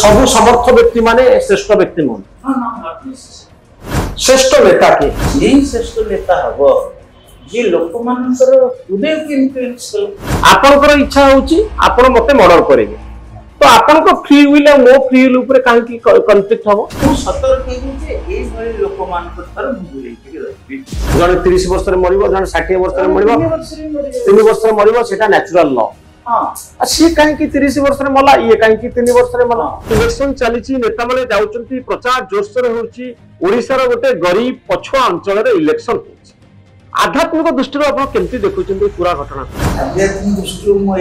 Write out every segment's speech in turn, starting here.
सब समर्थ व्यक्ति माने श्रेष्ठ व्यक्ति नुह श्रेष्ठ नेता के यही श्रेष्ठ नेता हम जी लोक मानकर हृदय को इन्फ्लुएंस कर आपनकर इच्छा होची आपण मते मर्डर करेंगे तो आपन को फ्री विल मो फ्री विल ऊपर काहे की कॉन्फ्लिक्ट हबो सतर्क कहू जे एई भली लोक मानकर तर मुगुले के रहबी जने 30 वर्ष रे मरिबो जने 60 वर्ष रे मरिबो 3 वर्ष रे मरिबो सेटा नेचुरल लॉ हां सी काहे की 30 वर्ष रे मला ये काहे की 3 वर्ष रे मला इलेक्शन चली छी नेता माने जाउचंती प्रचार जोरसोर होची ओडिसा रो गोटे गरीब पछुआ अंचल रे इलेक्शन होची आध्यात्मिक दृष्टि आप केमती देखुचंती पूरा घटना आध्यात्मिक दृष्टि मु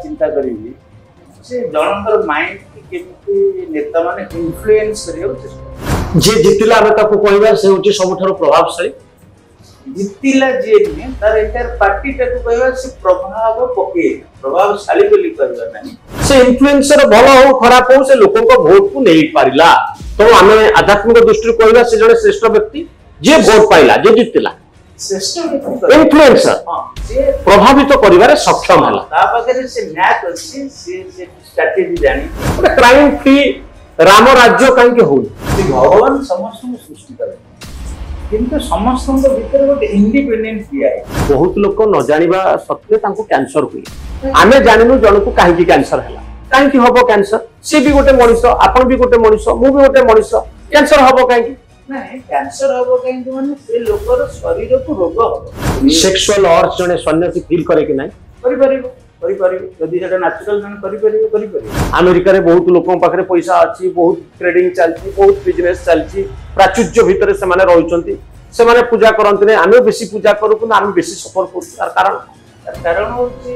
चिंता करिवि से जनकर माइंड की केमती नेता माने इन्फ्लुएंस करियो चेष्टा जे जितिला आमे ताको कहबा से होची सबठारो प्रभावशाली जितिला जे ने तार एंटायर पार्टी टाको कहबा से प्रभावशाली बोली कहबा नहीं से इन्फ्लुएंसर भलो हो खराब हो से लोगों को वोट को नहीं पारिला तो आमे आध्यात्मिक दृष्टि कहबा से जने श्रेष्ठ व्यक्ति जे वोट पाइला जे जितिला इन्फ्लुएंसर प्रभावित करिवारे सक्षम हला ता पाखरे से न्याय करसी से स्ट्रेटजी जानी क्राइम फ्री राम राज्य काहे के हो भगवान समस्त को सृष्टि करे किंतु समस्त को भीतर गोटे इंडिपेंडेंट दिया है बहुत लोक न जानिबा सत्य तांको कैंसर हुई आमे जानिनु जण को काहे की कैंसर हला काहे की हबो कैंसर से भी गोटे मनुष्य आपण भी गोटे मनुष्य मु भी गोटे मनुष्य कैंसर हबो काहे की नहीं कैंसर हबो काहे माने से लोकर शरीर को रोग हबो सेक्सुअल अर्ज जने सन्यासी फील करे कि नहीं करि परिबो यदि सेटा नेचुरल जन करि परिबो अमेरिका रे बहुत लोकन पाखरे पैसा अछि बहुत ट्रेडिंग चलछि बहुत बिजनेस चलछि प्राचुर्य भीतर से माने रहउचंती से माने पूजा करंती ने आमे बेसी पूजा करू कि आमे बेसी सफर करू कारण होछि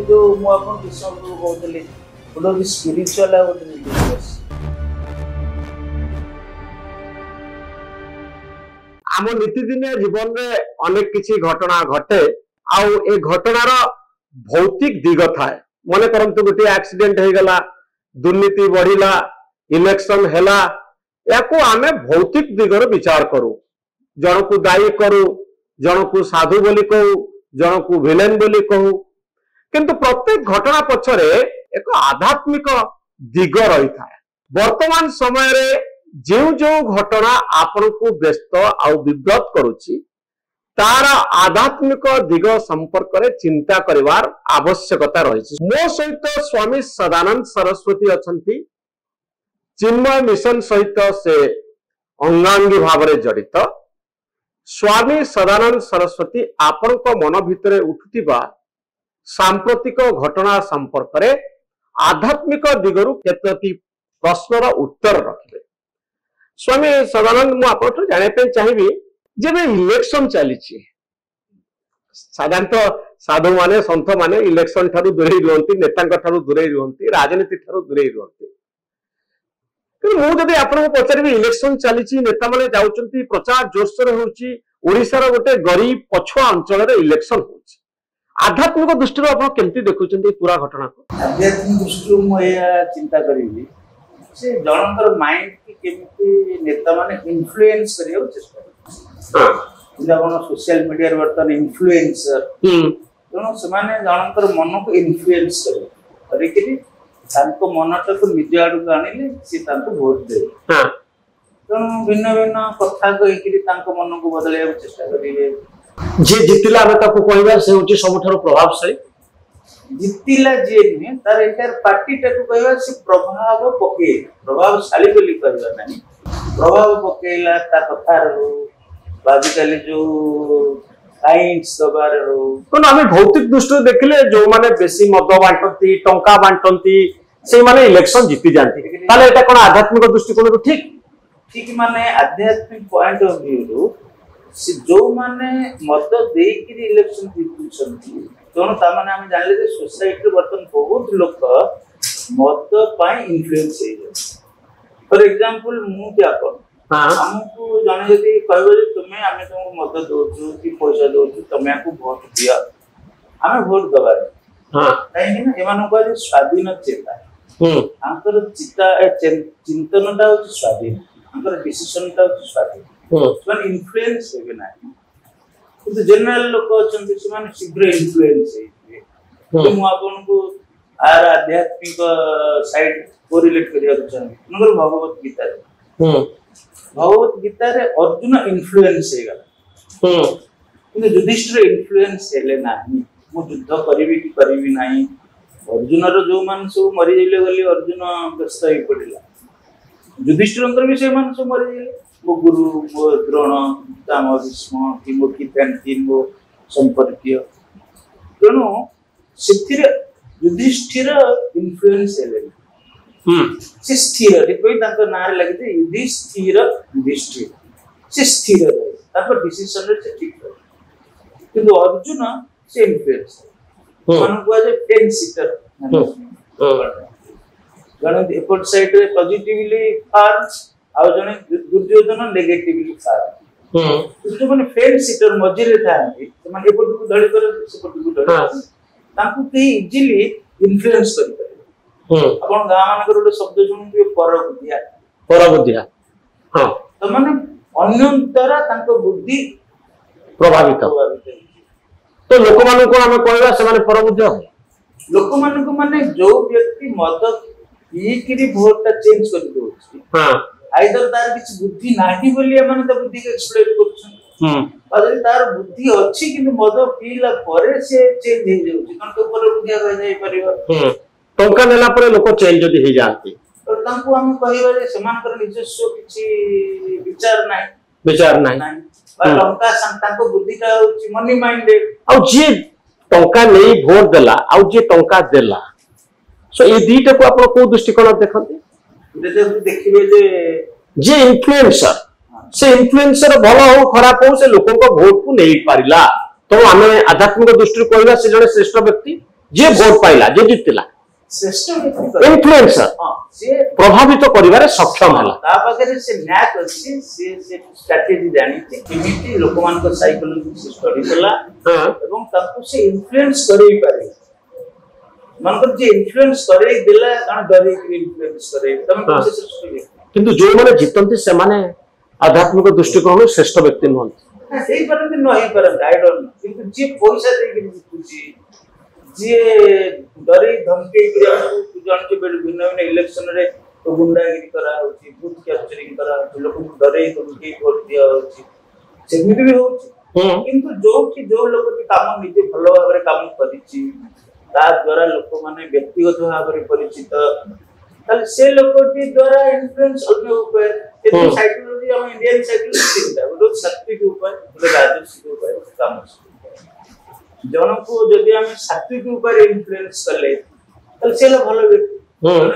जो मु आपन विषय को कहतले ओडो स्पिरिचुअल आ ओडो रिलीजियस आम नीतिदिन जीवन में अनेक किसी घटना घटे आउ ए घटनार भौतिक दिग थाए मन करंतु गोटे एक्सीडेंट हो गला दुर्नीति बढ़िला इलेक्शन हैला याको आमे भौतिक दिगर विचार करू जन को दायी करू जन को साधु बोली कहू जन को विलेन बोली कहू किंतु प्रत्येक घटना पछरे एक आध्यात्मिक दिग रही थाए वर्तमान समय रे जो जो घटना आपण को व्यस्त आउ विव्रत करुची तार आध्यात्मिक दिग संपर्क रे चिंता करिवार आवश्यकता रही मो सहित स्वामी सदानंद सरस्वती अछंती चिन्मय मिशन सहित से अंगांगी भाव रे जड़ित स्वामी सदानंद सरस्वती आपण को मन भितरे उठुतिबा सांप्रतिक घटना संपर्क रे आध्यात्मिक दिगरु केतोटी प्रश्नर उत्तर रखिले स्वामी सदानंद मु आपन जाने चाहिए जब इलेक्शन चली साधारणतः साधु माने संत माने इलेक्शन ठारू दूरे रुहंती नेता ठारू दूरे रुहंती राजनीति ठारू दूरे रुहंती कि मु जदि आपन को पचारिबी इलेक्शन चली नेता माने जाउचंती प्रचार जोरसोर होउची ओडिसा रो गोटे गरीब पछुआ अंचल रे इलेक्शन होउची आध्यात्मिक दृष्टि आपन केमती देखुचंती पूरा घटना को आध्यात्मिक दृष्टि मु चिंता करिवि से जनकर माइंड की केमती नेता माने इन्फ्लुएंस करियो चेष्टा जब सोशल मीडिया रे बर्तन इन्फ्लुएंसर तेणु से जनकर मन को इन्फ्लुएंस करे करिकि तांको मनटा को निज आडू आनिले से तांको वोट दे तेणु भिन्न भिन्न कथा कहिकि तांको मन को बदलाय चेष्टा करिवे जे जितिला आमे ताको कहबा से होची सबठारो प्रभावशाली जितिला जे ने तार एंटायर पार्टी टाको कहबा से प्रभावशाली बोली कहबा नहीं प्रभाव पकेला ता कथा रो बाजिकली जो साइंस दबार रो कोन आमे भौतिक दृष्टि देखले जो माने बेसी मद बांटती टंका बांटती से माने इलेक्शन जीति जानती ताले एटा कोन आध्यात्मिक दृष्टिकोण ठीक ठीक माने आध्यात्मिक पॉइंट ऑफ व्यू रो से जो माने मद देई कि इलेक्शन जीतुछंती तेणु ताने आम जान जे सोसाइटी बर्तन बहुत लोक मत इन्फ्लुएंस फॉर एग्जांपल मु क्या कर हमको जने यदि कहबे तुम्हें आमे तुमको मत दोछु कि पैसा दोछु तमे को वोट दिया आमे वोट दबार हां काहे ना एमान को स्वाधीन चेता आंकर चिंतनटा हो स्वाधीन आंकर डिसीजनटा हो स्वाधीन वन इन्फ्लुएंस हेबे ना किंतु जनरल लोक अछंती से माने शीघ्र इन्फ्लुएंस हे तो मु आपन को आर आध्यात्मिक साइड कोरिलेट करिया चाहे नगर भगवत गीता रे भगवत गीता रे अर्जुन इन्फ्लुएंस हे गला कि युधिष्ठिर इन्फ्लुएंस हेले नाही मु युद्ध करिवि कि करिवि नाही अर्जुन रो जो मान सब मरि जइले गली अर्जुन व्यस्त होई पड़िला युधिष्ठिर भी से मान सब मरि जइले मो गुरु मो द्रोण दाम भीष्म कि मो किन मो संपर्कीय तेणु से युधिष्ठिर इन्फ्लुएंस हेले से स्थिर देखो तांको नारे लगे युधिष्ठिर युधिष्ठिर से स्थिर रहे तापर डिसीजन रे से ठीक रहे किंतु अर्जुन से इन्फ्लुएंस मन को जे टेन सीटर जने एपट साइड रे पॉजिटिवली फार आ जने दुर्योधन नेगेटिवली फार जो माने फेल सीटर मझी रे थांती माने एपट को धड़ी कर सेपट को धड़ी तांको के इजीली इन्फ्लुएंस करि पारे आपण गां मानकर गोटे शब्द सुनु परबुद्धिया हां तो माने अन्य द्वारा तांको बुद्धि प्रभावित तो लोक मान को हम कहबा से माने परबुद्धिया लोक मान को माने जो व्यक्ति मद पी किरी वोट ता चेंज कर दोछि हां आइदर तार किछ बुद्धि नाही बोली माने त बुद्धि के एक्सप्लेन करछन अरे तार बुद्धि अछि कि मद पीला परे से चेंज हे जाउछि कोन तो परबुद्धिया कह जाई परिबा टंका नेला परे लोक चेंज जदी हे जांती तो तांको हम कहबा जे समानकर निजस्व किछि विचार नाही पर टंका संतांको बुद्धि का होछि मनी माइंडेड आ जे टंका नै वोट देला आ जे टंका देला सो ए दीटा को आपण को दृष्टिकोण देखंती देखिबे जे इन्फ्लुएंसर से इन्फ्लुएंसर भलो हो खराब हो से लोकन को वोट को नै पारिला तो हमें आध्यात्मिक दृष्टि कहबा से जने श्रेष्ठ व्यक्ति जे वोट पाइला जे जितला श्रेष्ठ व्यक्ति इन्फ्लुएंसर से प्रभावित करिवारे सक्षम हला ता पाखरे से न्याक अछि से स्ट्रेटजी जानि छै किमिति लोकमान को साइकोलॉजी से स्टडी कला एवं ताको से इन्फ्लुएंस करै पारे मनकर जे इन्फ्लुएंस करै देला कान डरे कि इन्फ्लुएंस करे तमे कोशिश करबे किंतु जो माने जितंती से माने आध्यात्मिक दृष्टिकोण श्रेष्ठ व्यक्ति नहन सेही परंतु नही परंतु आई डोंट नो किंतु जे पैसा दे कि जितुची जे डरे धमके कि जन के भिन्न भिन्न इलेक्शन रे तो गुंडागिरी करा होची बूथ कैप्चरिंग करा होची लोक को डरे धमके वोट दिया होची सेमिति भी होची किंतु जो लोक के काम निजे भलो भाबरे काम करिछि ता द्वारा लोक माने व्यक्तिगत भाबरे परिचित ताले से लोक के द्वारा इन्फ्लुएंस अन्य ऊपर ये साइकोलॉजी हम इंडियन साइकोलॉजी चिंता वो सात्विक ऊपर वो राजसिक ऊपर काम जन को यदि हम सात्विक ऊपर इन्फ्लुएंस करले ताले से भलो व्यक्ति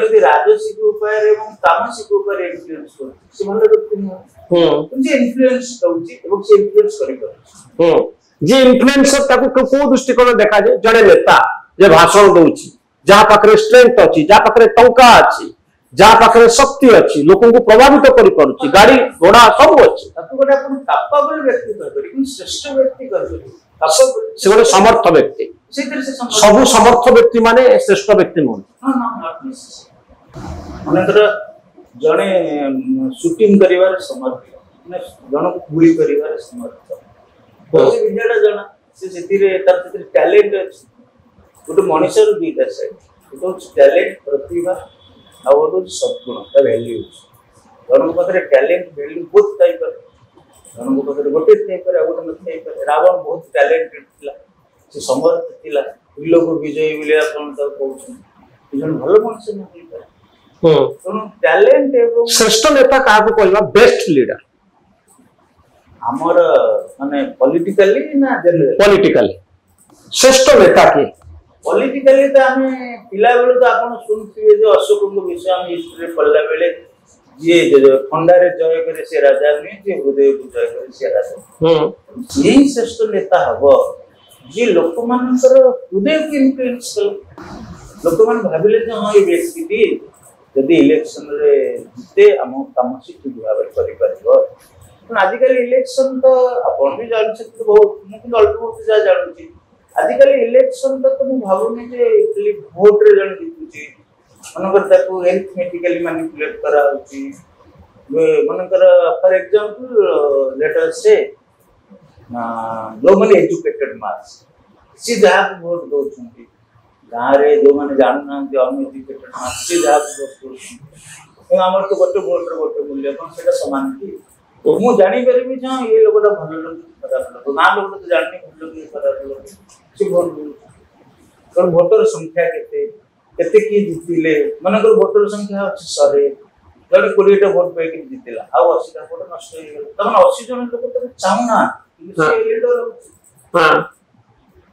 यदि राजसिक ऊपर एवं तामसिक ऊपर इन्फ्लुएंस कर से भलो व्यक्ति नहीं जे इन्फ्लुएंस होची एवं से इन्फ्लुएंस करि कर जे इन्फ्लुएंसर ताको को दृष्टिकोण देखा जे जने नेता जे भाषण दोची जहा पाखरे स्ट्रेंथ अछि जहा पाखरे टंका अछि जहा पाखरे शक्ति अछि लोकन को प्रभावित करि परुची गाड़ी घोड़ा सब अछि ताको गोटे अपन कैपेबल व्यक्ति कर कि श्रेष्ठ व्यक्ति कर से गोटे समर्थ व्यक्ति सब समर्थ व्यक्ति माने श्रेष्ठ व्यक्ति नहन मनकर जने शूटिंग करिवार समर्थ माने जन को गुली करिवार समर्थ बहुत विद्याटा जना से सेतिरे तार सेतिरे टैलेंट अछि गोटे मनुष्य दुईटा साइड गोटे टैलेंट प्रतिभा आ गोटे सद्गुण ता वैल्यू जन पाखरे टैलेंट वैल्यू बहुत टाइप जन पाखरे गोटे टाइप आ गोटे न टाइप रावण बहुत टैलेंटेड थिला से समर्थ थिला लोक विजय बोले आपण त कहउछ जन भलो मनुष्य न होई पारे तो टैलेंट एवं श्रेष्ठ नेता का को कहबा बेस्ट लीडर हमर माने पॉलिटिकली ना जनरल पॉलिटिकली श्रेष्ठ नेता के पॉलिटिकली तो हमें पिला बेले तो आपण सुनथिबे जे अशोक को विषय हम हिस्ट्री पढ़ला बेले जे खंडारे जय करे से राजा नहीं जे हृदय को जय करे से राजा यही श्रेष्ठ नेता हबो जे लोक मानकर हृदय को इन्फ्लुएंस कर लोक मान भाबिले जे हां ये व्यक्ति दी यदि इलेक्शन रे जिते हम काम से ठीक भाबे करि परबो पण आजिकल इलेक्शन तो आपण भी जान सकते बहुत मुझे अल्प बहुत जा जानछि आजिकल इलेक्शन तो मु भाबुनी जे खाली वोट रे जन जीतुची मनकर ताको अरिथमेटिकली मैनिपुलेट करा होची मनकर फॉर एग्जांपल लेट अस से लो मनी एजुकेटेड मास सी जहा वोट दोछंती गाँव में जो मैंने जानना अनैतिक से जहाँ आम तो गोटे भोटर गोटे मूल्य कौन से सामान कि मुझे जापर भी ये लोकटा भल लोग खराब लोग गाँ लोग तो जानी भल लोग खराब लोग सी भोट कारण भोटर संख्या केते किए जीतिले मनकर भोटर संख्या अच्छे 100 जड़े 20टा भोट पे जीतला आउ 80टा भोट नष्ट हो गला तब 80 जन लोग तो चाहना लीडर हां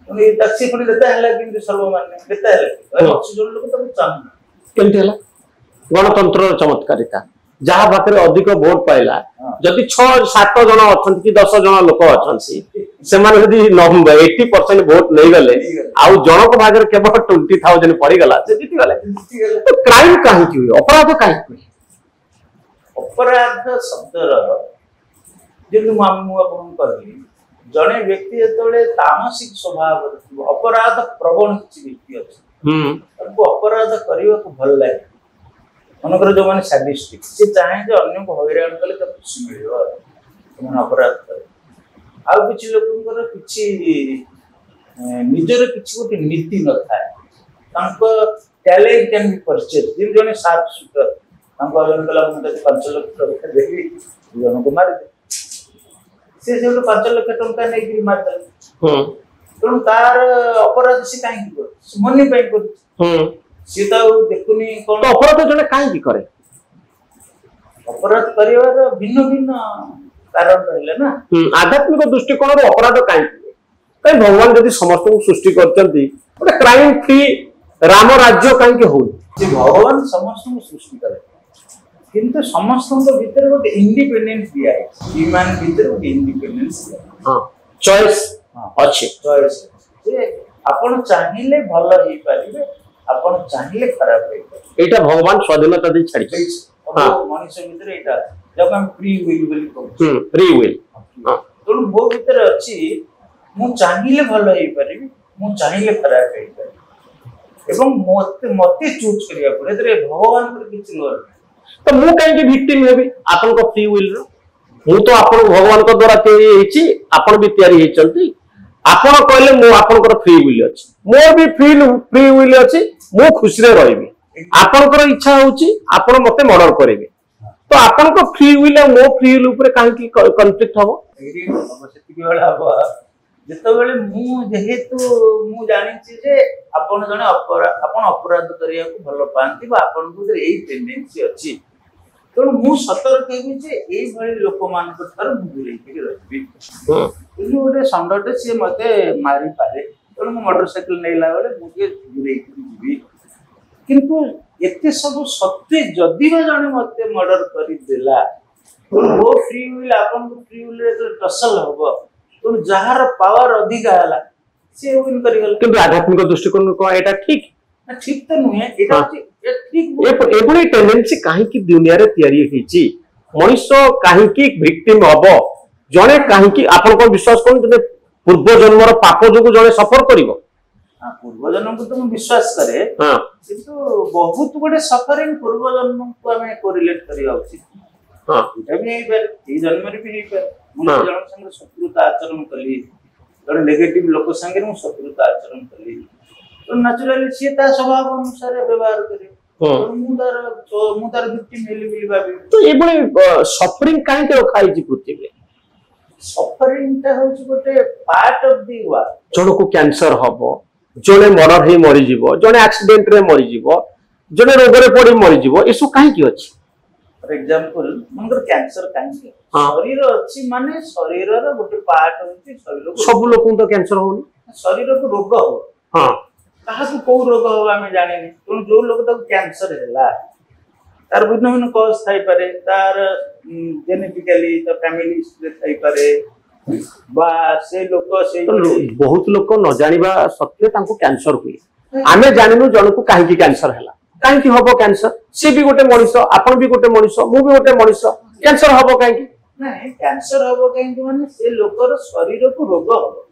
ये टैक्सी पुलिस देता है लेकिन सर्वमान्य देता है 80 जन लोग तो चाहना केमती हला गणतंत्र चमत्कारिता जहाँ पाखे अधिक भोट पाइला जदि 6-7 जन अच्छा कि 10 जन लोक अच्छा से 80% भोट नहीं गले आउ जनक भाग केवल 20,000 पड़गला से जीति गले तो क्राइम कहीं हुए अपराध कहीं हुए अपराध शब्दर जदि कहली जड़े व्यक्ति जो तामसिक स्वभाव अपराध प्रवण किसी व्यक्ति अच्छे अपराध करने को भल लगे मनकर जो मैंने सैडिस्टिक से चाहे जो अन्य को हैरान कले तो खुशी मिल अपराध करे आउ किसी लोक निजर किसी गोटे नीति न था टैलेंट कैन बी परचेज जिन जने शार्प शूटर 5 लाख टका देवी जन को मार से 5 लाख टका नहीं मार तेणु तार अपराध से कहीं मनी कर सी तो देखुनी कौन अपराध जने कहीं करे अपराध करिवार भिन्न भिन्न कारण रहले ना आध्यात्मिक दृष्टिकोण अपराध कहीं कहीं भगवान जदि समस्त को सृष्टि करचंती गोटे क्राइम फ्री राम राज्य कहीं हो भगवान समस्त को सृष्टि करे किंतु समस्त भीतर गोटे इंडिपेंडेंस दिया है ह्यूमन भीतर गोटे इंडिपेंडेंस हां चॉइस अच्छे चॉइस जे आपण चाहिए भल ही पारिबे आपण चाहिए खराब है एटा भगवान स्वाधीनता दे छाड़ी हां मनुष्य भीतर एटा जब हम फ्री विल बोली कहू फ्री विल हां तो मो भीतर अछि मु चाहिए भल ही पारिबे मु चाहिए खराब है एवं मते मते चूज करिया पड़े रे भगवान पर किछ न तो मु काहे कि विक्टिम हेबी आपन को फ्री विल रो मु तो आपन भगवान को द्वारा तैयारी हेची आपन भी तैयारी हेचंती आपन कहले मु आपन को फ्री विल अछि मोर भी फ्री विल अछि मु खुशी रे रहबी आपन को इच्छा होची आपन मते मर्डर करेबे तो आपन को फ्री विल और मो फ्री विल ऊपर काहे की कॉन्फ्लिक्ट हबो अवश्य की बेला हबो जतो बेले मु जेहेतु मु जानि छी जे आपन जने आपन अपराध करिया को भलो पांती बा आपन को एई टेंडेंसी अछि तो मु सतर्क हेबी जे एई भली लोक मान को तर बुझले कि रहबी इनु ओटे संडटे से मते मारी पारे तो मु मोटरसाइकिल नेला बेले मुझे बुझले कि जीवी किंतु एते सब सत्य जदि बा जने मते मर्डर करि देला तो वो फ्री विल आपन को फ्री विल रे तो टसल हबो तो जहार पावर अधिक आला से विन करि गल किंतु आध्यात्मिक दृष्टिकोण को एटा ठीक ठीक तो नुहे एटा ठीक एबुली टेंडेंसी काहे की दुनिया रे तयारी हेची मनुष्य काहे की विक्टिम हबो जने काहे की आपन को विश्वास कोन जने पूर्व जन्मर पाप जोगु जने सफर करिवो पूर्व जन्म को तो विश्वास करे हां किंतु बहुत गोटे सफरिंग पूर्व जन्म को हमें कोरिलेट करिया उचित हां एटा भी ए जन्म रे भी हे मु जन संग शत्रुता आचरण कली जने नेगेटिव लोक संगे मु शत्रुता आचरण कली तो नेचुरली सी ता स्वभाव अनुसार व्यवहार करे मु तार विक्टिम मिली भाबी तो ए बळे सफरिंग काहे के रखाई जी पृथ्वी रे सफरिंग ता होची गोटे पार्ट ऑफ द वर्क जण को कैंसर हबो जने मर्डर हे मरि जीवो जने एक्सीडेंट रे मरि जीवो जने रोग रे पड़ी मरि जीवो एसु काहे की अछि फॉर एग्जांपल मनकर कैंसर काहे शरीर अछि माने शरीर रो गोटे पार्ट होची शरीर सब लोक तो कैंसर होनी शरीर को रोग हो हां कहा को को रोग हो हमें जाने नहीं तो जो लोग तो कैंसर हैला तार भिन्न भिन्न कॉज थाई पारे तार जेनेटिकली तो फैमिली हिस्ट्री थाई पारे बा से लोक से बहुत लोक न जानिबा सत्य तांको कैंसर हुई आमे जानिनु जण को काहे की कैंसर हैला काहे की हबो कैंसर से भी गोटे मनुष्य आपन भी गोटे मनुष्य मु भी गोटे मनुष्य कैंसर हबो काहे की नहीं कैंसर हबो काहे की माने से लोकर शरीर को रोग हबो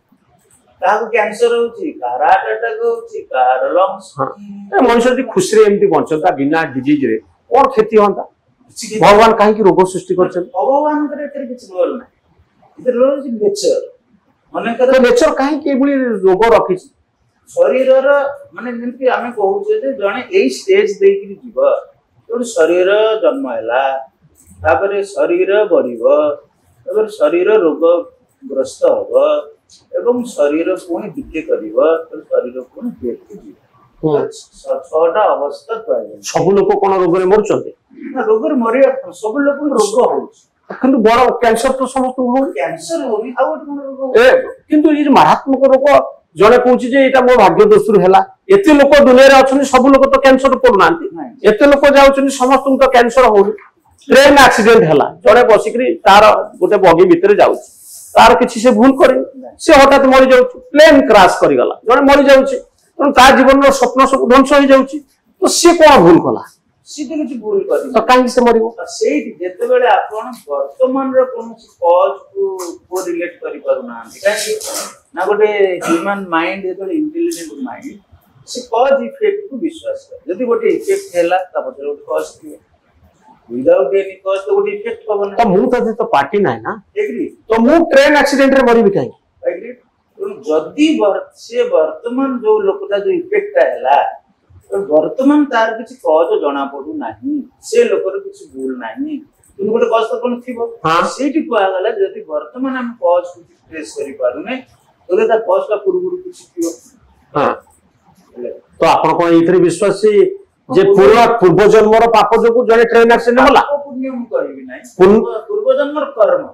काहू कैंसर होची कार हार्ट अटैक होची कार लंग्स मनुष्य जदि खुशी रे एमती बंचता बिना डिजीज रे और क्षति होता भगवान काहे की रोग सृष्टि करछन भगवान करे एकर किछ रोल नै इधर रोल इज नेचर माने करे नेचर काहे की एबुली रोग रखिछ शरीर माने जेमति आमे कहूचे जे जणे एई स्टेज देकि जीव तो शरीर जन्म हैला तापर शरीर बढ़िबो तापर शरीर रोग ग्रस्त होबो एवं शरीर पुणी डिके करिबो तो शरीर पुणी देखि जीव छटा अवस्था पाए सब लोक कोन रोग रे मरचते ना रोग रे मरिया सब लोक रोग होउछ किंतु बड़ कैंसर तो समस्त हो कैंसर होई आ कोन रोग ए किंतु ये मारात्मक रोग जने कहूची जे एटा मो भाग्य दोषरु हैला एते लोक दुनिया रे अछन सब लोक तो कैंसर पड़ुनांती एते लोक जाउछन समस्त तो कैंसर हो ट्रेन एक्सीडेंट हैला जने बसिकरी तार गोटे बगी भीतर जाउछ तार किछि से भूल करे से हठात मरि जाउछ प्लेन क्रैश करि गला जने मरि जाउछ तो ता जीवन रो स्वप्न सब ध्वंस हो जाउछ तो से कोन भूल कला सीधे किछि भूल करि तो काहे से मरिबो सेठी जेते बेले आपण वर्तमान रो कोनसी कॉज को रिलेट करि परुना काहे ना गोटे ह्यूमन माइंड एतो इंटेलिजेंट माइंड से कॉज इफेक्ट को विश्वास करे यदि गोटे इफेक्ट हैला त पछे गोटे कॉज कि विदाउट एनी कॉज तो गोटे इफेक्ट पवन तो मु तो पार्टी ना ना एग्री तो मु ट्रेन एक्सीडेंट रे मरिबी काहे एग्री जदि से वर्तमान जो लोकटा जो इफेक्ट हैला तो वर्तमान तार किछि कॉज जणा पडू नाही से लोकर किछि भूल नाही तुम गोटे कॉज तो कोन थिबो सेठी को आगला जदि वर्तमान हम कॉज को ट्रेस करि पारुने तो ता कॉज का पूर्व किछि थिबो हां तो आपण कोन इथरे विश्वास जे पूर्व जन्मर पाप जो जने ट्रेन एक्सीडेंट होला पुण्य मु कहबी नाही पूर्व जन्मर कर्म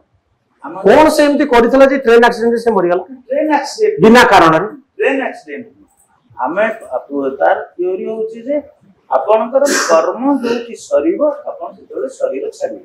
कौन से एमती करितला जे ट्रेन एक्सीडेंट से मरि गला ट्रेन एक्सीडेंट बिना कारण रे ट्रेन एक्सीडेंट हमें तार थ्योरी होची जे आपनकर कर्म जो कि सरीबो आपन सेतोले शरीर छाडी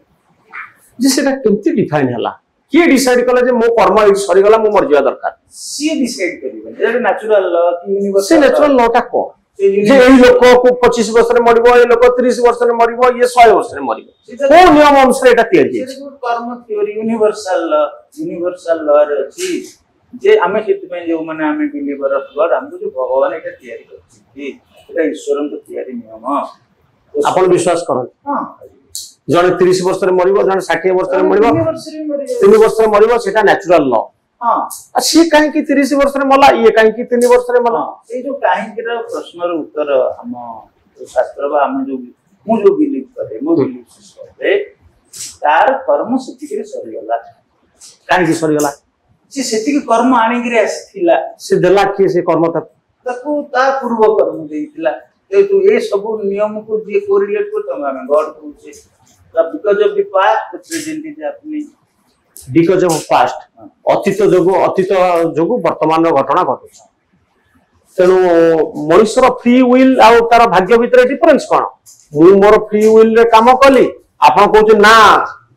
जे सेटा केमती डिफाइन होला के डिसाइड कला जे मो कर्म इ सरी गला मो मर जिया दरकार सी डिसाइड करिबे जे नेचुरल लॉ कि यूनिवर्स से नेचुरल लॉ टा को जे एई लोक को 25 वर्ष रे मरिबो ए लोक 30 वर्ष रे मरिबो ये 100 वर्ष रे मरिबो को नियम अनुसार एटा तैयार जे कर्म थ्योरी यूनिवर्सल लॉ रे अछि जे आमे केत में जो माने आमे बिलीवर ऑफ गॉड हमको जो भगवान एटा तैयारी करछि एटा ईश्वरन के तैयारी नियम अपन विश्वास करन हां जने 30 वर्ष रे मरिबो जने 60 वर्ष रे मरिबो 3 वर्ष रे मरिबो सेटा नेचुरल लॉ हां से काहे कि 30 वर्ष रे मला ये काहे कि 3 वर्ष रे मला ए जो काहे कि प्रश्नर उत्तर हम शास्त्र बा हम जो मु जो बिलीव करे मु बिलीव सिस्टम रे तार कर्म सेति के सरी गला काहे कि सरी गला से सेति के कर्म आनी गिरे आसिथिला से देला कि से कर्म ताकू ता पूर्व कर्म देइथिला ए तो ए सब नियम को जे कोरिलेट करतो हम गॉड कहूचे because of the past the present is happening because of past अतीत जोगु वर्तमान रो घटना घटु तेनु मनुष्यर फ्री विल आ तार भाग्य भीतर डिफरेंस कोन मु मोर फ्री विल रे काम कली आपन कहू ना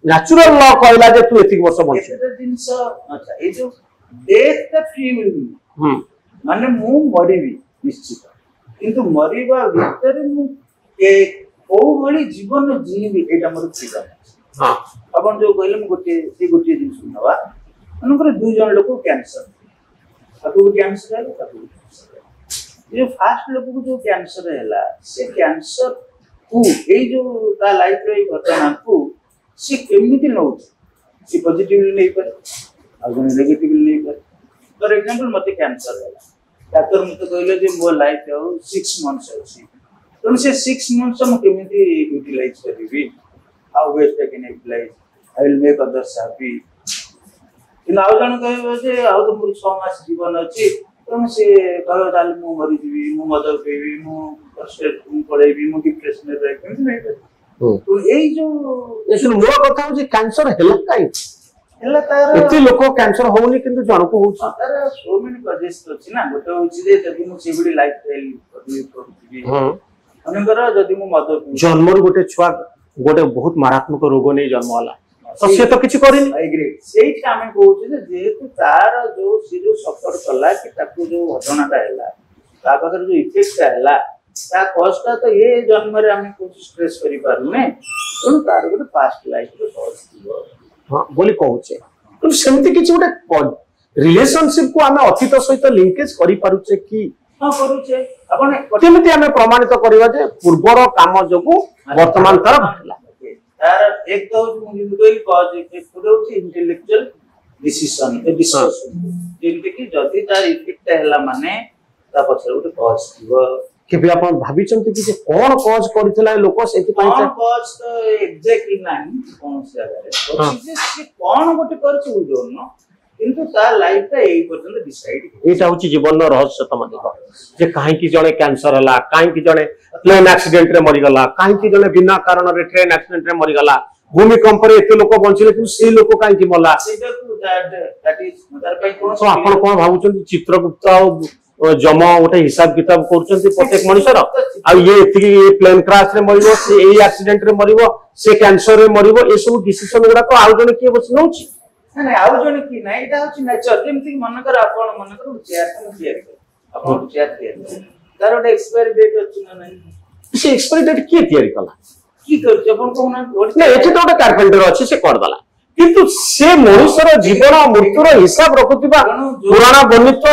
नेचुरल लॉ कहला जे तू एतिक वर्ष बंच एते जिंस अच्छा ए जो डेथ द फ्री विल माने मु मरिबी निश्चित किंतु मरिबा भीतर मु के को भली जीवन जीवी एटा मोर फ्रीडम हां अपन जो कहले मु गोटे दिन सुनवा अनकर दु जन लोक कैंसर ताकू कैंसर है ताकू ये फास्ट लोक को जो कैंसर हैला से कैंसर को ए जो ता लाइफ रे घटना को से केमिति नो से पॉजिटिवली नहीं पर और नेगेटिवली नहीं पर फॉर एग्जांपल मते कैंसर हैला डॉक्टर मते कहले जे मो लाइफ है 6 मंथ्स अछि तो से 6 मंथ्स हम केमिति यूटिलाइज करबी how best I can utilize I will make others happy इन आउ जण कहबो जे आउ तो मोर 6 मास जीवन अछि तो से कहबो ताल मु मरि जीवी मु मदर पेबी मु फ्रस्ट्रेट पड़ेबी मु डिप्रेशन रे रहबी नहीं तो एई जो एसु मोर कथा हो जे कैंसर हेला काई हेला तार एते लोक कैंसर होउनी किंतु जण को होउछ तार सो मेनी कजेस्ट अछि ना गोटे होछि जे जदि मु सेबडी लाइफ स्टाइल करबी हां अनकर जदि मु मदर जन्मर गोटे छुआ गोटे बहुत मारात्मक रोग नै जन्म वाला तो से तो किछि करिन आई एग्री सेही हम कहउछ जे जेतु तार जो से जो सफर कला कि ताकू जो घटनाटा हैला ता पाकर जो इफेक्ट हैला ता कष्ट तो ये जन्म रे हम कुछ स्ट्रेस करि पारुने तो तार गोटे पास्ट लाइफ रो कॉज दियो हां बोली कहउछे तो सेमति किछि गोटे रिलेशनशिप को हमें अतीत सहित लिंकेज करि पारुछे कि हां करूछे आपण केमिति हमें प्रमाणित करिवा जे पूर्वर काम जोगु वर्तमान तर घटला तार एक तो मुझे कोई कॉज इफेक्ट होउछे इंटेलेक्चुअल डिसीजन ए डिस्कशन जेंति कि जदि तार इफेक्ट हैला माने ता पछरे गोटे कॉज थिबो केबे आपण भाबिचंती कि जे कोन कॉज करथिला लोक सेति कौन पई कॉज तो एग्जैक्टली नहीं कौन से जगह हाँ। से कौन गोटे करछ बुझोनो किंतु ता लाइफ ता एई पर्यंत डिसाइड एटा होची जीवन रो रहस्य तम देखो जे काहे कि जणे कैंसर हला काहे कि जणे प्लेन एक्सीडेंट रे मरि गला काहे कि जणे बिना कारण रे ट्रेन एक्सीडेंट रे मरि गला भूमिकंप रे एते लोक बंचिले कि से लोक काहे कि मला सेटा टू दैट इज मदर पई कोन तो आपण कोन भाबुचंती चित्रगुप्त आ जम गोटे हिसाब किताब करचंती प्रत्येक मनुष्यर आ ये एतिकी प्लेन क्रैश रे मरिबो से एई एक्सीडेंट रे मरिबो से कैंसर रे मरिबो ए सब डिसीजन गुडा तो आउ जणे के बस नउची नहीं आउ जने की नहीं एटा होची नेचर जेमति मन कर आपण मन कर चेयर कर आपण चेयर कर तार ओटे एक्सपायरी डेट अछि ना नहीं से एक्सपायरी डेट के तयारी कला की कर आपण कोना ना एठी तो गोटे कारपेंटर अछि से कर दला किंतु से मनुष्यर जीवन मृत्युर हिसाब रखुथिबा पुराण वर्णित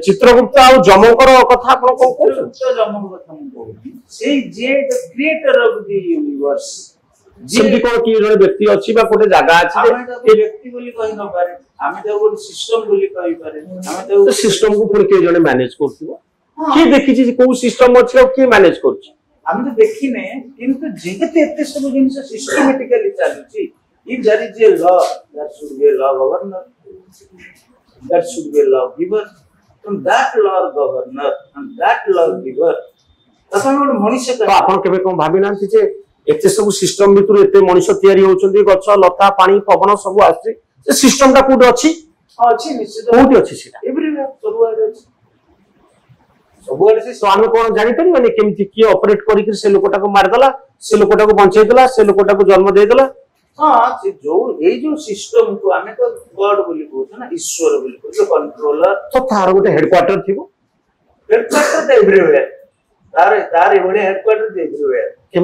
चित्रगुप्त आ जमकर कथा आपण कोन कहू तो जमन कथा हम कहू से जे the creator of the universe जेमति कोन की जने व्यक्ति अछि बा कोटे जागा अछि आमे व्यक्ति बोली कहि न पारे आमे तो गोटे सिस्टम बोली कहि पारे आमे तो सिस्टम को पुर के जने मैनेज करथिबो की देखि छी को सिस्टम अछि और की मैनेज करछि आमे तो देखिने किंतु जेते एते सब जिंस systematically चालुछि if there is a law there should be a law governor there should be a law giver and that law governor and that law giver तखन गोटे मनुष्य तो आपण केबे कोन भाबी नांती जे एते सब सिस्टम भितर एते मनुष्य तयारी होचंदी गछ लता पानी पवन सब आछि से सिस्टम ता कोड अछि अछि निश्चित कोठी अछि सेटा एवरीवेयर सबुआडे अछि सबुआडे से तो आमे कोन जानि परि माने केमति की ऑपरेट करि के से लोकटा को मार दला से लोकटा को बंचाई दला से लोकटा को जन्म दे दला हाँ से जो ए जो सिस्टम को आमे तो गॉड बोली कहू ना ईश्वर बोली कहू कंट्रोलर तो तार गोटे हेडक्वार्टर थिबो हेडक्वार्टर एवरीवेयर तार एवढे हेडक्वार्टर एवरीवेयर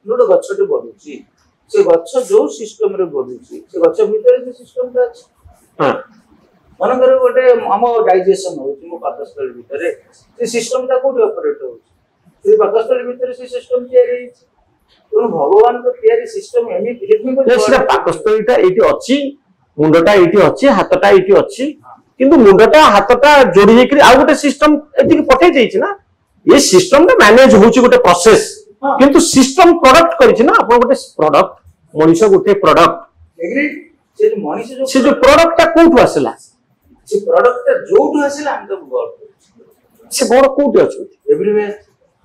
नोड गछटे बढुची से गछ जो सिस्टम रे बढुची से गछ भीतर जे सिस्टम ता अछि हां मन करे गोटे हम डाइजेशन होची मो पाकस्थल भीतर से सिस्टम ता कोड ऑपरेट होची से पाकस्थल भीतर से सिस्टम तयारी तो भगवान को तयारी सिस्टम एमी सेटा पाकस्थलीटा एठी अछि मुंडटा एठी अछि हातटा एठी अछि किंतु मुंडटा हातटा जोडी हेकरी आ गोटे सिस्टम एठी पठै जाई छी ना ये सिस्टम ता मैनेज होची गोटे प्रोसेस किंतु सिस्टम प्रोडक्ट करिछि ना अपन गोटे प्रोडक्ट मनुष्य गोटे प्रोडक्ट एग्री से जो प्रोडक्ट ता कोठु आसला से प्रोडक्ट ता जोठु आसला हम तो गॉड से गॉड कोठु अछि एवरीवेयर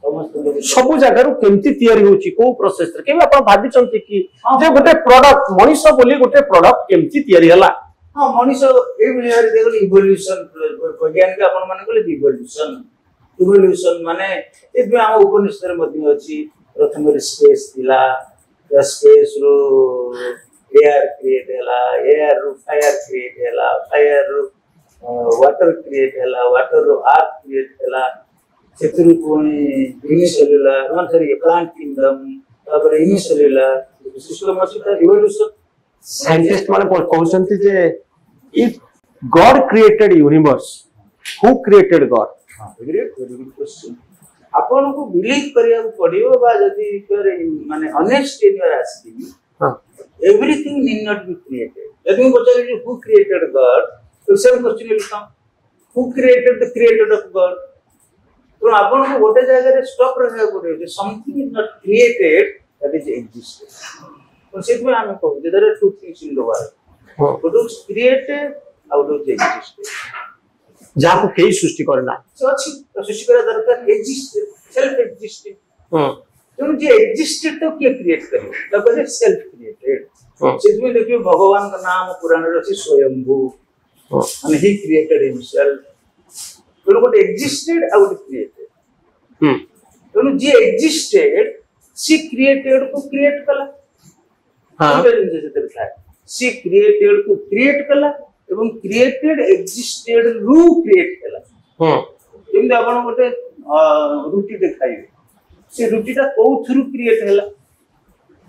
सब जगह केमती तयारी होची को प्रोसेस रे केबे आपण भाबी चंती कि जे गोटे प्रोडक्ट मनुष्य बोली गोटे प्रोडक्ट केमती तयारी हला हां मनुष्य एवरीवेयर देखो इवोल्यूशन वैज्ञानिक आपण माने कहले इवोल्यूशन माने एबे हम उपनिषद रे मध्ये अछि प्रथम रे स्पेस थिला स्पेस रो एयर क्रिएट हला एयर रो फायर क्रिएट हला फायर रो वाटर क्रिएट हला वाटर रो अर्थ क्रिएट हला सेतुरु कोनी unicellular one sorry plant kingdom तापर यूनिसेलुलर सिस्टम अछि त इवोल्यूशन साइंटिस्ट माने कहउछंती जे if God created universe who created God हां वेरी गुड क्वेश्चन आपन को बिलीव करिया पड़ियो बा जदी माने ऑनेस्ट इन योर आस्किंग हां everything need not be created यदि हम पचारे हु क्रिएटेड गॉड तो same question will come who created the creator of God तो आपण को गोटे जगह रे स्टॉप रहै पड़े जे something is not created that is existed तो सेत में हम कहू जे there are two things in the world what is created out of existed जाको केही सृष्टि करना सो अछि तो सृष्टि करे दरकार एग्जिस्टेड सेल्फ एग्जिस्टेड तो जे एग्जिस्टेड तो के क्रिएट करे तब जे सेल्फ क्रिएटेड सेत में देखियो भगवान का नाम पुराण रे अछि स्वयंभू and he created himself तो what existed I would created तो जे existed she created को create कला हां she created को create कला एवं created existed रू create कला एमते आपण गोटे रुटी देखाइबे से रुटी ता को थ्रू क्रिएट हैला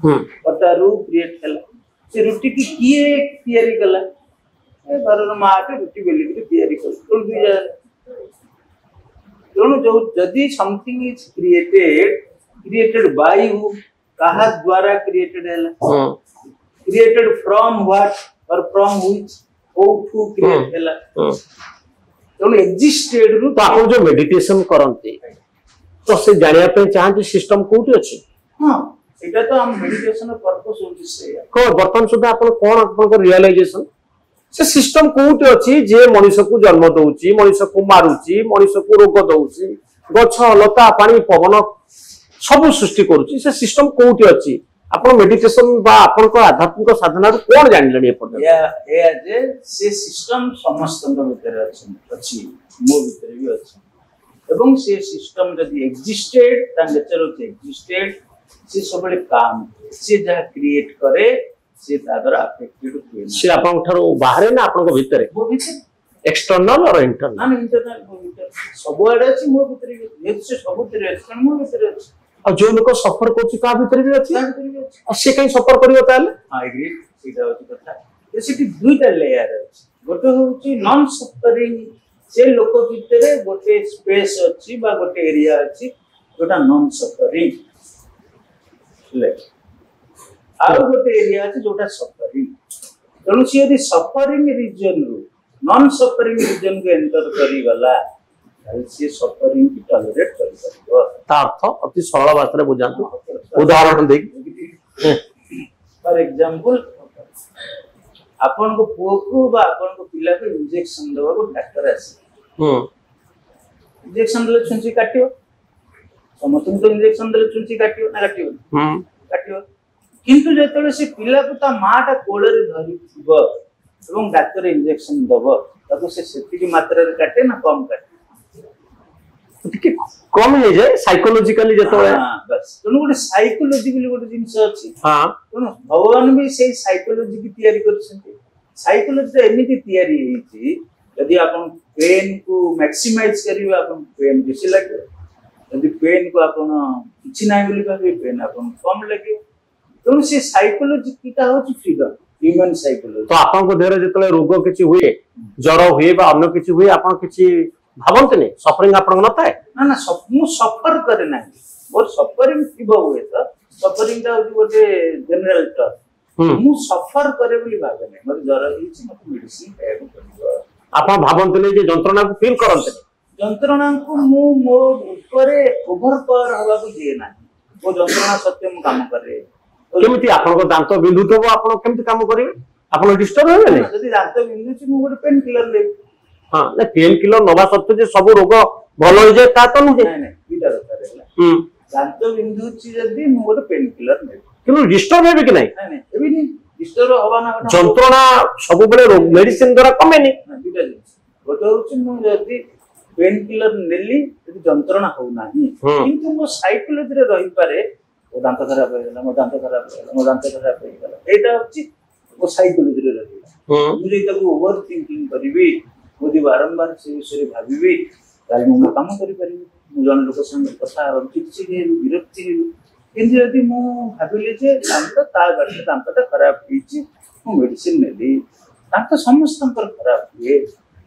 पता रू क्रिएट हैला से रुटी की किए तयारी कला ए बारर माटे रुटी बेली के तयारी कर तो दुई जा दोनों जो जदी something is created by who कहा द्वारा क्रिएटेड हैला क्रिएटेड फ्रॉम व्हाट और फ्रॉम व्हिच ओ टू क्रिएट हैला ତେଣୁ ଏକ୍ଜିଷ୍ଟେଡ ରୁ तो आप जो मेडिटेशन करते तो से जानिया पे चाहते सिस्टम कोठी अछि हाँ सेटा तो हम मेडिटेशन पर्पस होची से को वर्तमान सुधा आपण कोन आपन रियलाइजेशन से सिस्टम कोठी अछि जे मनुष्य को जन्म दउची मनुष्य को मारुची मनुष्य को रोग दउची गछ लता पानी पवन सब सृष्टि करूची से सिस्टम कोठी अछि आपण मेडिटेशन बा आपण को आध्यात्मिक साधना रो कोन जानलनी एपट या जे से सिस्टम समस्त भीतर अछि मो भीतर भी अछि एवं से सिस्टम जदि एक्जिस्टेड ता नेचर होचे एक्जिस्टेड से सबले काम से जहा क्रिएट करे से तादर अफेक्टेड हुए से आपण ठारो बाहर ना आपण को भीतर मो भीतर एक्सटर्नल और इंटरनल हम इंटरनल मो भीतर सब आडे अछि मो भीतर भी से सब भीतर अछि मो भीतर अछि और जो लोग सफर करछि का भीतर भी अछि ता भीतर भी अछि और से कहीं सफर करियो ताले हां एग्री सीधा होची कथा ए सिटी दुईटा लेयर अछि गोटे होची नॉन सफरिंग से लोक भितरे गोटे स्पेस अछि बा गोटे एरिया अछि जोटा नॉन सफरिंग ले आ गोटे एरिया अछि जोटा सफरिंग तेणु सी यदि सफरिंग रीजन रु नॉन सफरिंग रीजन को एंटर करी गला से सफरिंग की टॉलरेट कर सकबो ता अर्थ अति सरल भाषा रे बुझांतु उदाहरण दे फॉर एग्जांपल आपन को पुओ को बा आपन को पिला को इंजेक्शन दवा को डॉक्टर आसे इंजेक्शन ले छुंची काटियो समस्त तो इंजेक्शन दे छुंची काटियो ना काटियो काटियो किंतु जेतले से पिला को ता माटा कोळे रे धरि थिबो एवं डॉक्टर इंजेक्शन दबो ताको से सेति की मात्रा रे काटे ना कम काटे टिके कम हे जाय साइकोलॉजिकली जेतले हां बस तनु गोटे साइकोलॉजी बिली गोटे जिंस अछि हां तनु भगवान भी से साइकोलॉजी की तैयारी करछन्ते साइकोलॉजी तो एमिति तैयारी हेछि यदि आपण पेन को मैक्सिमाइज करिवे आपण पेन बेसी लागे यदि पेन को आपण किछि नाही बोली भाबे पेन आपण कम लागे तनु से साइकोलॉजी कीटा होछि फ्रीडम ह्यूमन साइकोलॉजी तो आपन को देहरे जेतले रोग किछि हुए जर हुए बा अन्य किछि हुए आपन किछि भावंत नहीं सफरिंग आपन न थाए ना ना मु सफर करे ना और सफरिंग थिबो हुए तो सफरिंग दा गोटे जनरल टर्म मु सफर करे बोली भाबे नै मते जर हिछि मते मेडिसिन खाइबो पड़िबो आपन भावंत नहीं जे जंत्रणा को फील करंते जंत्रणा को मु मो ऊपर ओवर पावर हवा को दिए ना वो जंत्रणा सत्य मु काम करे केमिति आपन को दांत बिंदुथबो आपन केमिति काम करिवे आपन डिस्टर्ब होबे नै यदि दांत बिंदुची मु गोटे पेन किलर ले हां ना पेन किलर नबा सत्य जे सब रोग भलो हो जाय ता तो नहीं नहीं बीटा दरकार है दांत बिंदुची जदी मु गोटे पेन किलर ले किनु डिस्टर्ब हेबे कि नहीं नहीं एबी नहीं डिस्टर्ब हवा ना जंत्रणा सब बेले रोग मेडिसिन द्वारा कमे नहीं बीटा जिंस गोटे होची मु जदी पेन किलर नेली यदि जंत्रणा हो नाही किंतु मो साइकोलॉजी रे रही पारे ओ दांत खराब हो गेला मो दांत खराब हो गेला मो दांत खराब हो गेला एटा होची ओ साइकोलॉजी रे रही मु जे ताको ओवर थिंकिंग करबी मोदी बारंबार से विषय भाबिबी ताले मु काम करि परिबी मु जन लोक संग कथा किछि जे विरक्ति किंतु यदि मु भाबिले जे दांत ता गटे दांतटा खराब हिची मु मेडिसिन नेली दांत समस्त पर खराब हुए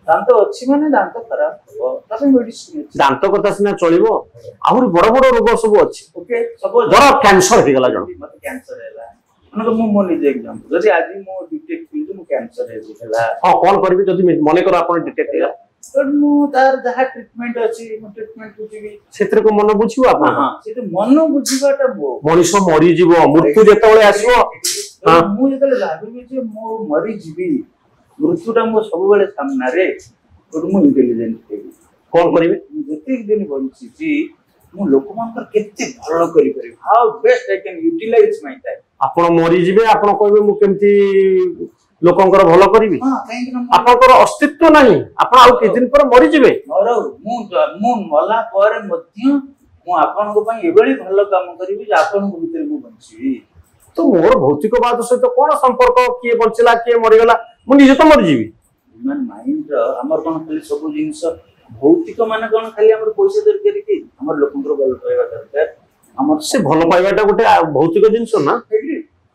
दांत अछि माने दांत खराब हो तबे मेडिसिन दांत कथा सिना चलिबो आहुर बड़ बड़ रोग सब अछि ओके सपोज बड़ कैंसर हे गला जण मते कैंसर हैला मतलब मु मोनि जे एग्जांपल जदि आज मु डिटेक्ट किलु मु कैंसर हे हैला हां कोन करबी जदि मने कर आपण डिटेक्ट हैला तो मु तार जहा ट्रीटमेंट अछि मु ट्रीटमेंट बुझिबी क्षेत्र को मन बुझिबो आपण हां से मन बुझिबाटा मो मनीष मरि जीवो मृत्यु जेतबेले आसीबो हां मु जेतले भाबिबी जे मो मरि जीवी मृत्युटा मो सब बेले सामना रे तो मु इंटेलिजेंट हेबी कोन करबी जति दिन बंची जी मु लोकमान पर केते भलो करि परिबी how best I can utilise my time आपण मरि जीवे आपण कहबे मु केमती लोकंकर भलो करबी हां काहे कि आपनकर अस्तित्व नाही आपण आउ कि दिन पर मरि जीवे और मु मला पर मध्य मु आपन को पई एबेली भलो काम करबी जे आपन को भीतर मु बंची तो मोर भौतिकवाद सहित कोन संपर्क किए बंचला किए मरि गेला मु निजे तो मरि जीवी ह्यूमन माइंड हमर कोन खाली सब जिंस भौतिक माने कोन खाली हमर पैसा दरकार कि हमर लोकंकर भलो पाइबा दरकार हमर से भलो पाइबाटा गोटे भौतिक जिंस ना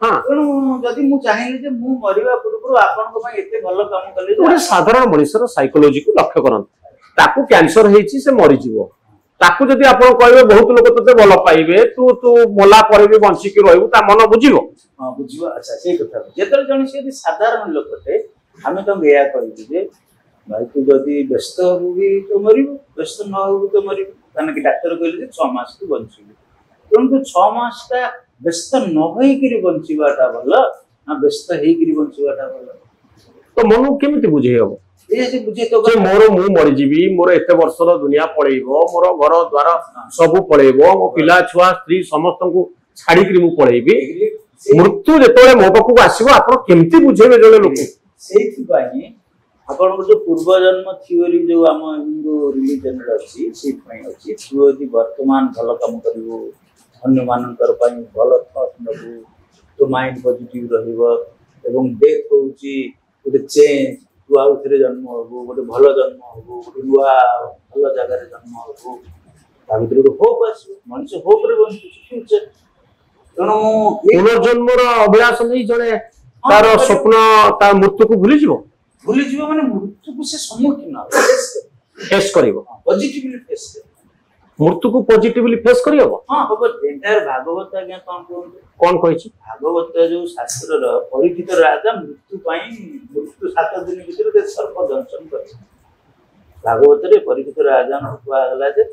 हां तेणु जदि मु चाहिली जे मु मरिबा पूर्व आपन को पई एते भलो काम कले गोटे साधारण मनुष्यर साइकोलॉजी को लक्ष्य करन ताकू कैंसर हेची से मरि जीवो ताकू जदि आपण कहबे बहुत लोक तते भलो पाइबे तू मोला पर भी बंची के रहबू ता मन बुझिबो हां बुझिबो अच्छा से कथा जेतल जण से यदि साधारण लोकटे हमें तो गया कहि जे भाई तू जदि व्यस्त हबु भी तो मरिबु, व्यस्त न हबु तो मरिबु। ताने कि डाक्टर कहले 6 मास तू बंचिबु। तेणु तू 6 मास टा व्यस्त न होइकिरी बंचिबाटा भल ना व्यस्त हेइकिरी बंचिबाटा भल? तो मनु केमिति बुझे हबो ए से बुझे तो जे मोर मु मरि जीवी, मोर एते वर्षर दुनिया पळेइबो, मोर घर द्वार सब पळेइबो, मो पिला छुआ स्त्री समस्त को छाड़ी करी मु पळेइबी, मृत्यु जेतोले मो पाखु आसीबो आपण केमिति बुझेबे जले लोक? सेइथि पाई आपण जो पूर्व जन्म थ्योरी जो हम हिंदू रिलीजन रे अछि सेइथि पाई अछि तू यदि वर्तमान भल काम करिवो, अन्य मानकर पाई भल थॉट नबु, तो माइंड पॉजिटिव रहइबो एवं डेथ होउची गोटे चेंज, तू आउ थरे जन्म हबो, गोटे भल जन्म हबो, गोटे नुआ भल जगह रे जन्म हबो, ता भितर गोटे होप आसी मनुष्य होप रे बंचु फ्यूचर। तेणु पुनर्जन्मर अभिलाष नहीं जणे तार स्वप्न तार मृत्यु को भूली जीवो, भूली जीव माने मृत्यु को से सम्मुखीन फेस करिवो, पॉजिटिवली फेस कर मृत्यु को पॉजिटिवली फेस करिवो। हां हबो एंटायर भागवत आज्ञा कोन कहिछि भागवत जो शास्त्र र परीक्षित राजा मृत्यु पाई मृत्यु 7 दिन भीतर ते सर्प दंशन करछि। भागवत रे परीक्षित राजा न हुआ गला जे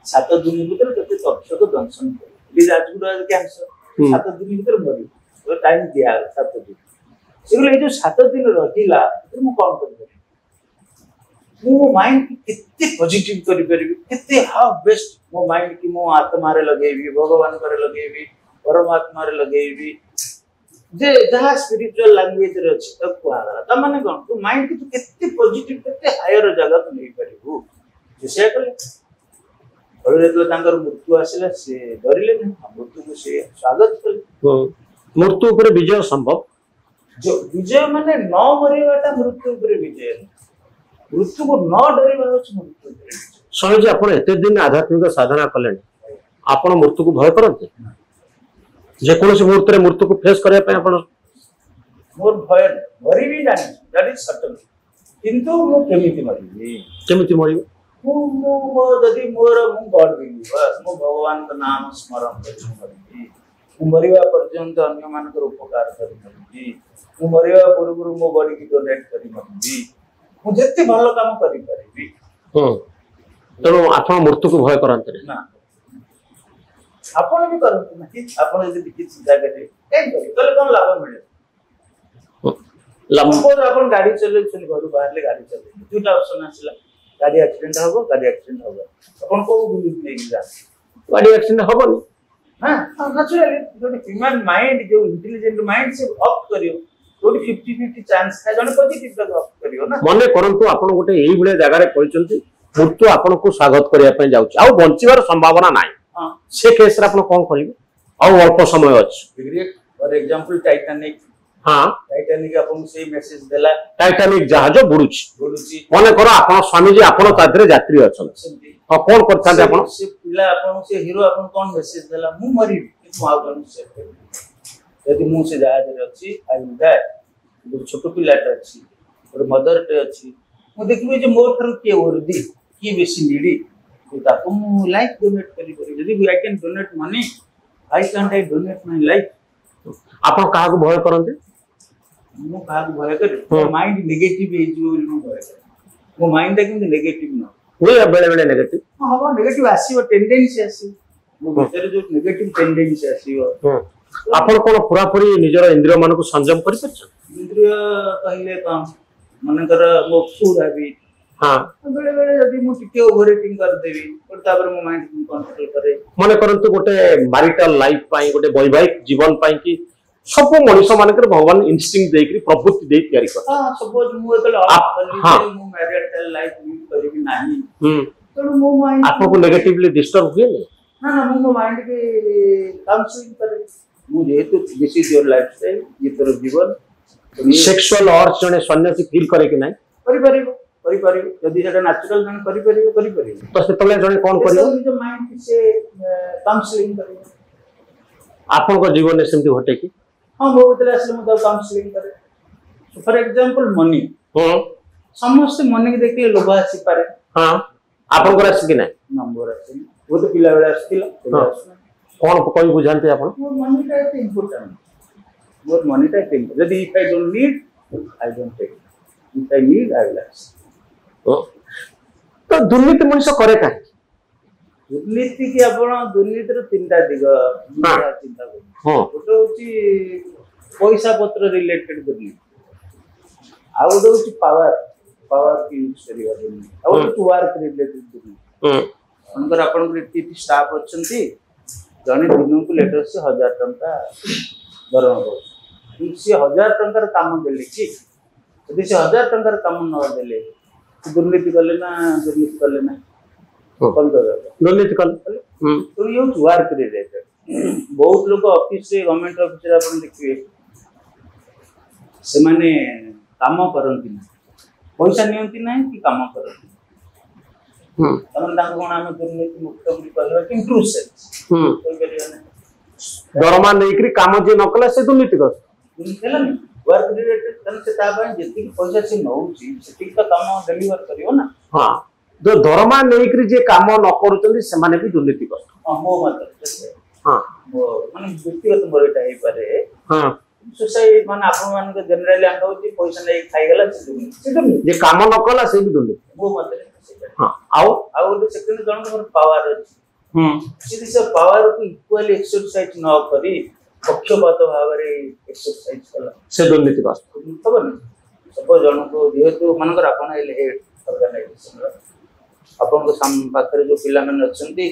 7 दिन भीतर ते तक्षक दंशन कर ली राजगुरु आज कैंसर 7 दिन भीतर मरि तो टाइम दिया 7 दिन सेगले जो 7 दिन रहिला तो मु कोन कर मो माइंड की कितने पॉजिटिव करि परबी, कितने हाउ बेस्ट मो माइंड की मो आत्मा रे लगेबी, भगवान करे लगेबी, परमात्मा रे लगेबी, जे जहा स्पिरिचुअल लैंग्वेज रे अछि त कुआला त माने कोन तू माइंड की तू कितने पॉजिटिव कितने हायर जगह तू नहीं परिबू जे से कले बड़े तो तांकर मृत्यु आसिला से डरिले नहीं, मृत्यु को से स्वागत कले। मृत्यु ऊपर विजय संभव, जो विजय माने न मरिवाटा मृत्यु ऊपर विजय, मृत्यु को न डरिबा होछि मृत्यु ऊपर विजय। स्वामी जी आपण एते दिन आध्यात्मिक साधना कलेन, आपण मृत्यु को भय करते जे कोनोसी मुहूर्त रे मृत्यु को फेस करया पे आपण? मोर भय मरि भी जानि दैट इज सर्टेन, किंतु मु केमिति मरिबी मु जदि मोर मु गॉड बिलीवर मु भगवान का नाम स्मरण करि मरिबी, मु मरिवा पर्यंत अन्य मानकर उपकार करि मरिबी, मु मरिवा पूर्व मो बॉडी की डोनेट करि मरिबी, मु जत्ते भलो काम करि परिबी। तेणु आपण मृत्यु को भय करते ना आपण भी करते ना कि आपण जदि किछि जगह रे ए कले कोन लाभ मिले सपोज आपण गाड़ी चले छन घर बाहर ले गाड़ी चले दुटा ऑप्शन आसिला, गाड़ी एक्सीडेंट हबो आपण को बुली नै जा गाड़ी एक्सीडेंट हबो हां नेचुरली जो ह्यूमन माइंड जो इंटेलिजेंट माइंड से ऑफ करियो तो 50-50 चांस है जने पॉजिटिव का ऑफ करियो ना। मने करंतु आपण गोटे एई बळे जागा रे कहिसंती मृत्यु आपण को स्वागत करिया पे जाउची आ बंचिबार संभावना नाही, हां से केस रे आपण कोन करिवे आ अल्प समय अछि? फॉर एग्जांपल टाइटैनिक, हां टाइटैनिक आपण से मेसेज देला, टाइटैनिक जहाज बुडुची मने करो आपण स्वामी जी आपण तादरे यात्री अछन, हां कोन करथाते आपण? से पिला आपण से हीरो आपण कोन मेसेज देला मु मरि कि मु आगन से यदि मु से जहाज रे अछि आई विल डाई, एक छोटो पिलाटे अछि और मदर टे अछि, मु देखबे जे मोर थर के वर्दी की बेसी नीडी तो ताको मु लाइफ डोनेट करि करि यदि I can donate money I can I donate my life. आपण काहा को भय करंते? मु काहा को भय करे माइंड नेगेटिव हे जो मु भय करे मो माइंड किंत नेगेटिव न हुए बेले बेले नेगेटिव हां नेगेटिव आसीबो टेंडेंसी आसी मो भीतर जो नेगेटिव टेंडेंसी आसीबो आपण कोन पूरा पूरी निजर इंद्रिय मन को संयम करि परछ? इंद्रिय कहले काम मन कर मो फूड हैबिट, हां बेले बेले यदि मु टिके ओवर ईटिंग कर देबी और तापर मो माइंड कंट्रोल करे। मने करंतु गोटे मैरिटल लाइफ पाई गोटे वैवाहिक जीवन पाई कि सब मनुष्य मानकर भगवान इंस्टिंक्ट देकरी प्रवृत्ति दे तयारी कर। हां सपोज मु एतले ऑफ करली मु मैरिटल लाइफ लीड करबी नाही तो मो माइंड आपको नेगेटिवली डिस्टर्ब हुए ना ना मो माइंड के काउंसलिंग करे मु जेहेतु दिस इज योर लाइफस्टाइल ये तोर जीवन सेक्सुअल अर्ज जने सन्यासी फील करे कि नाही करि परिबो यदि सेटा नेचुरल जने करि परिबो तो सेतले जने कोन करियो जो माइंड से काउंसलिंग करे आपन को जीवन में सेमति होटे कि हां मो भीतर असले मु काउंसलिंग करे फॉर एग्जांपल मनी समस्त मनी के देखले लोभ आसी पारे हां आपन को आसी कि नाही नंबर आसी वो तो पिला बेला आसीला कोन कोई बुझानते आपन मोर मनी का इम्पोर्टेंट मोर मनी का इम्पोर्टेंट यदि if I don't need I don't take if I need I will ask तो दुर्नीति मनुष्य करे का दुर्नीति की आपण दुर्नीतिर तीनटा दिग चिंता कर गोटे हूँ पैसा पत्र रिलेटेड दुर्नीति आ गोटे हूँ पावर पावर की यूज करवा दुर्नीति आ गोटे वर्क रिलेटेड दुर्नीति अनकर आपण एटी स्टाफ अच्छी जड़े दिन को लेटर से 1000 टंका दरम कर सी 1000 टंकार काम देले कि यदि से 1000 टंकार काम न देले दुर्नीति कले ना दुर्नीति कले ना कौन कर दुर्नीति कले तो ये वर्क रिलेटेड बहुत लोग ऑफिस से गवर्नमेंट ऑफिस रे आपण देखिए से माने काम करंती ना पैसा नियंती ना कि काम करंती तमन दांग कोन हम दुर्नीति मुक्त भी करबा कि ट्रू सेंस कोई करिया ना दरमा नेकरी काम जे नकला से दुर्नीति कर दुर्नीति हला नहीं वर्क रिलेटेड तन से ता पय जति पैसा से नउची सेठी का काम डिलीवर करियो ना हां जो दरमा नेकरी जे काम न करूचंदी से माने भी दुर्नीति कर हो मत हां वो माने व्यक्तिगत मोरेटा हे पारे हां सोसाइटी माने आपन मान के जनरली आंका होची पैसा नै खाइ गेला से दुर्नीति जे काम न कला से भी दुर्नीति वो मत हां आओ आउ सेकंड जन पावर अछि सीधी से पावर को इक्वल एक्सरसाइज न करी पक्षपात भाव रे एक्सरसाइज कला से दुर्नीति वास्तव तबन सब जन को जेहेतु मानकर आपन हेड ऑर्गेनाइजेशन रा आपन को साम पाखरे जो पिला मन अछंती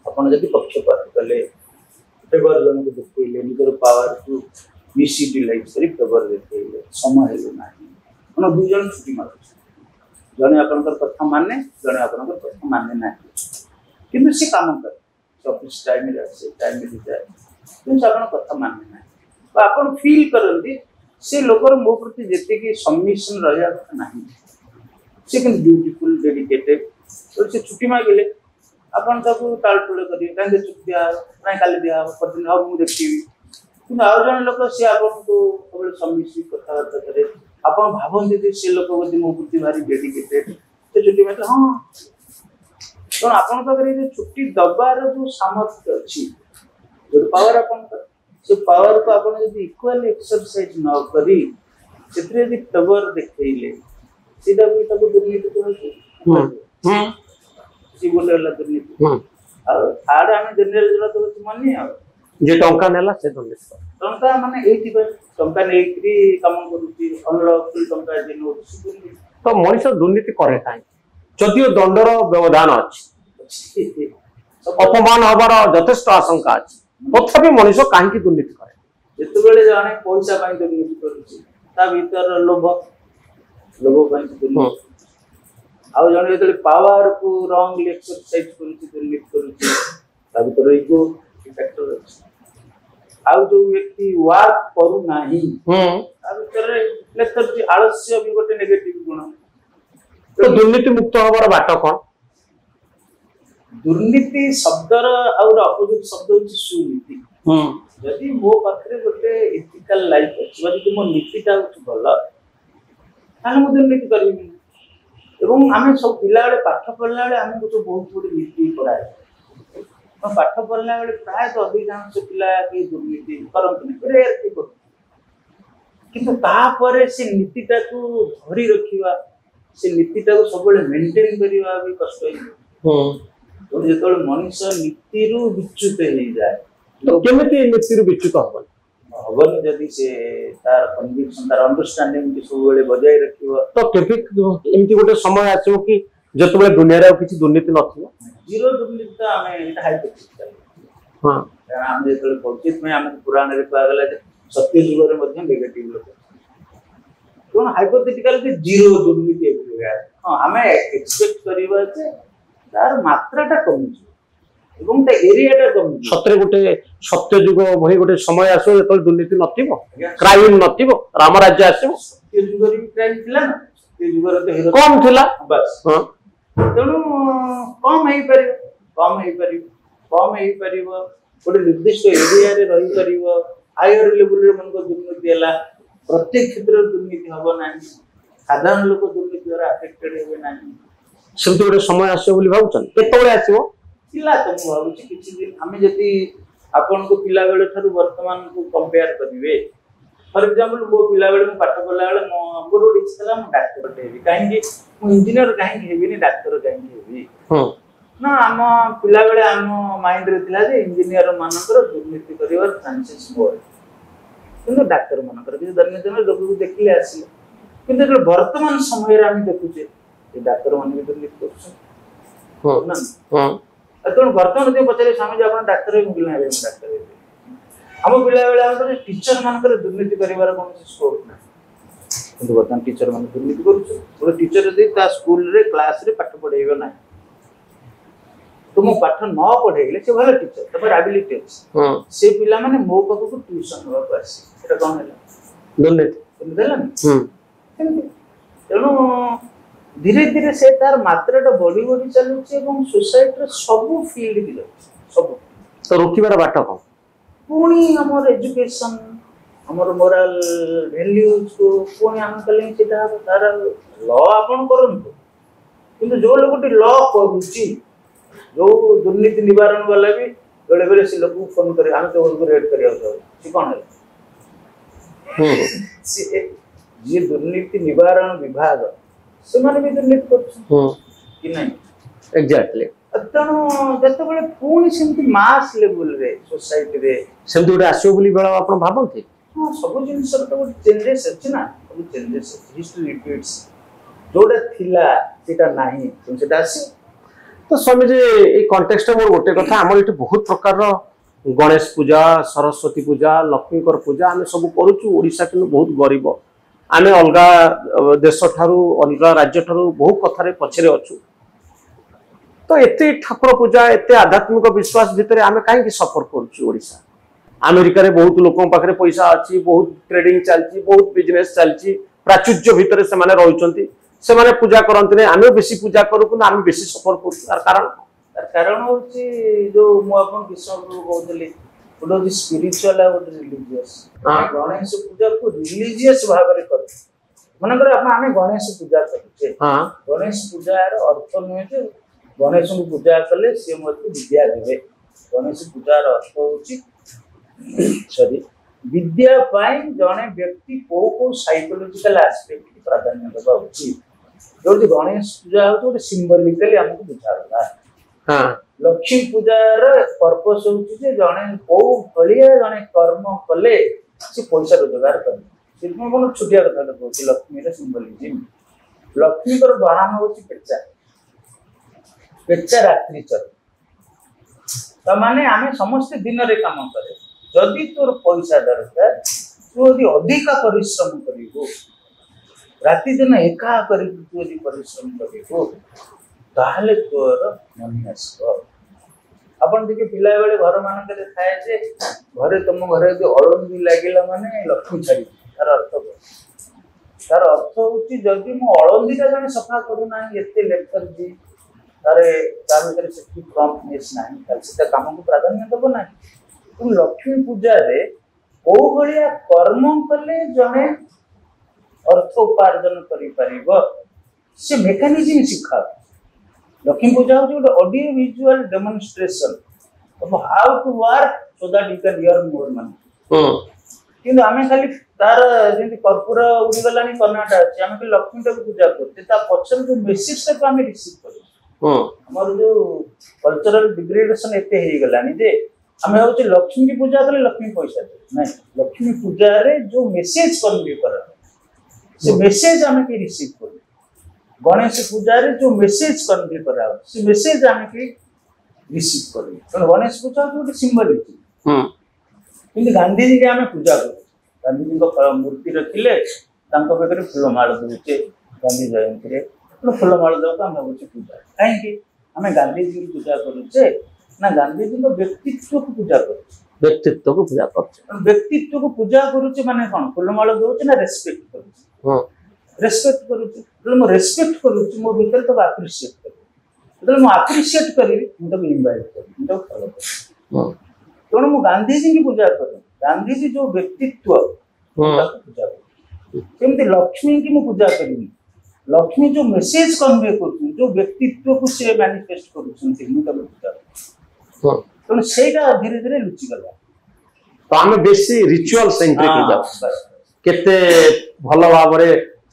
आपन जदी पक्षपात कले फेवर जन को देखैले निकर पावर को मिसयूटिलाइज करी फेवर देखैले समय हेले नाही मन दु जन छुट्टी मार जने आपन कथा माने जने आपन कथा माने नाही किंतु से काम कर ऑफिस टाइम रे से टाइम में जाए किंतु आपन कथा माने नाही तो आपन फील करंती से लोकर मो प्रति जेते की सबमिशन रहया कथा नाही से किन ब्यूटीफुल डेडिकेटेड तो से छुट्टी मांगले आपन ताको टालटुले करियो कांदे छुट्टी आ नाही काली दिया परदिन अब मु देखिबी किंतु आ जन लोक से आपन को केवल सबमिशन कथा करे आपन भाबन जे से लोक बदी मो प्रति भारी डेडिकेटेड से छुट्टी मांगले हां तो आपन पाखरे जो छुट्टी दबार जो सामर्थ्य अछि जो पावर आपन से पावर को आपन यदि इक्वल एक्सरसाइज न करी सेतरे यदि पावर देखैले सीधा भी तब दुर्नीति को सी बोले ला दुर्नीति आ आडे हम जनरल जला तो माननी आ जे टंका नेला से दुर्नीति टंका माने एठी पर टंका नेकरी काम करूची अनलॉफुल टंका जे नो तो मनुष्य दुर्नीति करे काई जदियो दंडर व्यवधान अछि अपमान हबार यथेष्ट आशंका अछि तथापि मनुष्य काहे की दुर्नीति करे जेतबेले जाने पैसा पाई दुर्नीति करूची ता भीतर लोभ पाई दुर्नीति आ जने जेतले पावर को रॉन्ग एक्सरसाइज करूची दुर्नीति करूची ता भीतर इको फैक्टर अछि आ जो व्यक्ति वर्क करू नाही ता भीतर लेथर आलस्य भी गोटे नेगेटिव गुण तो दुर्नीति मुक्त हबार बाट कोन दुर्नीति शब्दर और अपोजिट शब्द होची सुनीति यदि मो पाखरे गोटे एथिकल लाइफ अछि यदि मो नीतिटा होची भला ताले मो दुर्नीति करबी एवं आमे सब पिला बेले पाठ पढला बेले आमे तो बहुत बड़ी नीति पढ़ाए तो पाठ पढला बेले प्राय तो अधिकांश पिला के दुर्नीति करंतु नहीं रेयर के कर किंतु ता परे से नीतिटा को धरि रखिबा से नीतिटा को सब बेले मेंटेन करिबा भी कष्ट है तो जेतोल मनुष्य नीति रु विच्युत हो जाए तो केमिति नीति रु विच्युत होबन हबन जदी से तार कन्विक्शन तार अंडरस्टैंडिंग के सब बेले बजाय रखिबो तो केबे एमति गोटे समय आछो कि जतबे दुनिया रे किछि दुर्नीति नथिबो जीरो दुर्नीति हमें इटा हाइपोथेटिकल हां हम जेतोल परिचित में हम पुराण रे पा गेला सत्य युग रे मध्य नेगेटिव लोक कोन हाइपोथेटिकल के जीरो दुर्नीति है हां हमें एक्सपेक्ट करिबा जे तार मात्राटा कमी एवं ता एरियाटा कमी सत्रे गोटे सत्य युग भई गोटे समय आसो जतल दुर्नीति नथिबो क्राइम नथिबो राम राज्य आसीबो सत्य युग रे क्राइम थिला ना ते युग रे तो हेरो कम थिला बस हां तेनु कम हेई परिबो गोटे निर्दिष्ट एरिया रे रही परिबो हायर लेवल रे मन को दुर्नीति हला प्रत्येक क्षेत्र रे दुर्नीति हबो नाही साधारण लोक दुर्नीति द्वारा अफेक्टेड हेबे नाही सेमति गोटे समय आसो बोली भाउछन केतबे आसीबो पिला तो मु भाबुची किछि दिन हमें जति आपन को पिला बेले थारु वर्तमान को कंपेयर करिवे फॉर एग्जांपल मो पिला बेले मु पाठ पढला बेले मोर गोटे इच्छा था मु डाक्टर हेबी काहे मु इंजीनियर काहे हेबी नि डाक्टर काहे हेबी ना आम पिला बेले आम माइंड रे थिला जे इंजीनियर मानकर दुर्नीति करिवार चांसेस मोर किंतु डाक्टर मानकर कि दैनंदिन लोक को देखिले आसी किंतु जो वर्तमान समय रे हम देखुचे जे डाक्टर मान भी दुर्नीति करछन ना अतन वर्तमान जे पछरे स्वामी जे आपण डाक्टर हे मुगिल हेबे डाक्टर हेबे हम पिला बेले हम टीचर मानकर दुर्नीति करिवार कोन स्कोप ना किंतु वर्तमान टीचर मान दुर्नीति करूछ गोटे टीचर यदि ता स्कूल रे क्लास रे पाठ पढाइबो ना तुम पाठ न पढ़ेले से भले टीचर तपर एबिलिटी अछि से पिला माने मो पाखु को ट्यूशन होबा आसी एटा कोन हैला दुर्नीति देलन तेणु धीरे धीरे से तार मात्राटा बढ़ी बढ़ी चलुछि एवं सोसाइटी रे सब फील्ड दिलो सब तो रोकिबार बाट कोन पुणी हमर एजुकेशन हमर मोरल वैल्यूज को पुणी हम कले सेटा तार लॉ आपण करंतु किंतु जो लोगटी लॉ करूछि जो दुर्नीति निवारण वाला भी बेले बेले से लोग फोन करे हम तो उनको रेड करिया से कोन है से ये दुर्नीति निवारण विभाग से माने भी दुर्नीति करछ कि नहीं एग्जैक्टली अतनो जते बेले पूर्ण सेमति मास लेवल रे सोसाइटी रे सेमति उडे आसो बोली बेला आपण भाबंती हां सब जिंस तो चेंजेस अछि ना सब चेंजेस हिस्ट्री रिपीट्स जोडा थिला सेटा नाही तुम सेटा आसी तो स्वामी जी ए कॉन्टेक्स्ट मोर गोटे कथा हमर इटे बहुत प्रकार गणेश पूजा सरस्वती पूजा लक्ष्मीकर पूजा आमे सब करूछु ओडिसा के बहुत गरीब आमे अलगा देश ठारू अलगा राज्य ठारू बहुत कथारे पछरे अछु तो एते ठाकुर पूजा एते आध्यात्मिक विश्वास भितरे आमे काहे कि सफर करूछु ओडिसा अमेरिका रे बहुत लोकन पाखरे पैसा अछि बहुत ट्रेडिंग चलछि बहुत बिजनेस चलछि प्राचुर्य भितरे से माने रहउचंती से माने पूजा करंतने आमे बेसी पूजा करू कि आमे बेसी सफर करू तार कारण होची जो मु अपन किशोर को कहतली ओडो स्पिरिचुअल और रिलीजियस गणेश पूजा को रिलीजियस भाव रे कर मन कर अपन आमे गणेश पूजा करछे हां गणेश पूजा रो अर्थ नय जे गणेश को पूजा करले से मते विद्या देबे गणेश पूजा रो अर्थ होची सॉरी विद्या पाई जने व्यक्ति को साइकोलॉजिकल एस्पेक्ट की प्राधान्य देबा उचित जो गणेश पूजा हो तो सिंबलिकली हमको बुझाला हां लक्ष्मी पूजा रो पर्पस होची जे जने को भलिया जने कर्म कले से पैसा रोजगार करे सिर्फ कोन छुटिया कथा कहूची लक्ष्मी रो सिंबलिज्म लक्ष्मी कर बाहन होची पेचा रात्रि चर त माने आमे समस्त दिन रे काम करे जदि तोर पैसा दरकार तू यदि अधिक परिश्रम करिवो राति दिन एका करी तू यदि परिश्रम करिवो ताहले तोर मन आसो अपन देखि पिला बेले घर मान के थाए जे घरे तुम घरे जो अळंदी लागिला माने लक्ष्मी छाड़ी तार अर्थ होची जदि मो अळंदीटा जने सफा करू ना एते लेक्चर जी तारे तार भीतर से प्रॉम्प्टनेस नाही तार से काम को प्राधान्य दबो ना तुम लक्ष्मी पूजा रे ओ भलिया कर्म कले जने अर्थ उपार्जन करि परिबो से मेकानिज्म सिखा लक्ष्मी पूजा हो जो audio visual demonstration of how to work so that you can earn more money किंतु आमे खाली तार जेंति कर्पूर उडी गलानी कर्नाटक अछि आमे के लक्ष्मी को पूजा करते ता पछन जो मेसेज तक आमे रिसीव करू हमर जो कल्चरल डिग्रेडेशन एते हे गलानी जे हमें होचे लक्ष्मी की पूजा करे लक्ष्मी पैसा दे नहीं लक्ष्मी पूजा रे जो मेसेज कन्वे कर से मेसेज हमें के रिसीव कर गणेश पूजा रे जो मेसेज कन्वे करा से मेसेज हमें के रिसीव कर तो गणेश पूजा तो सिंबलिज्म किंतु गांधी जी के हमें पूजा कर गांधी जी को मूर्ति रखिले तांको बेकरे फूलमाळ देउचे गांधी जयंती रे फूलमाळ दो हम होचे पूजा काहे कि हमें गांधी जी की पूजा करूचे ना गांधी जी को व्यक्तित्व को पूजा कर व्यक्तित्व को पूजा कर व्यक्तित्व को पूजा करूचे माने कोन फूलमाळ दोचे ना रेस्पेक्ट करूचे हां रेस्पेक्ट करूचे तो मो रेस्पेक्ट करूचे मो भीतर तो अप्रिशिएट कर तो मो अप्रिशिएट करी मु तो इनवाइट कर मु तो फॉलो कर हां तो मो गांधी जी की पूजा कर गांधी जी जो व्यक्तित्व पूजा कर केमते लक्ष्मी की मु पूजा करी लक्ष्मी जो मेसेज कन्वे करछु जो व्यक्तित्व को से मैनिफेस्ट करछु मु तो पूजा तो सेटा धीरे धीरे लुचि गला तो हमें बेसी रिचुअल सेंट्रिक हो जाओ केते भल भाव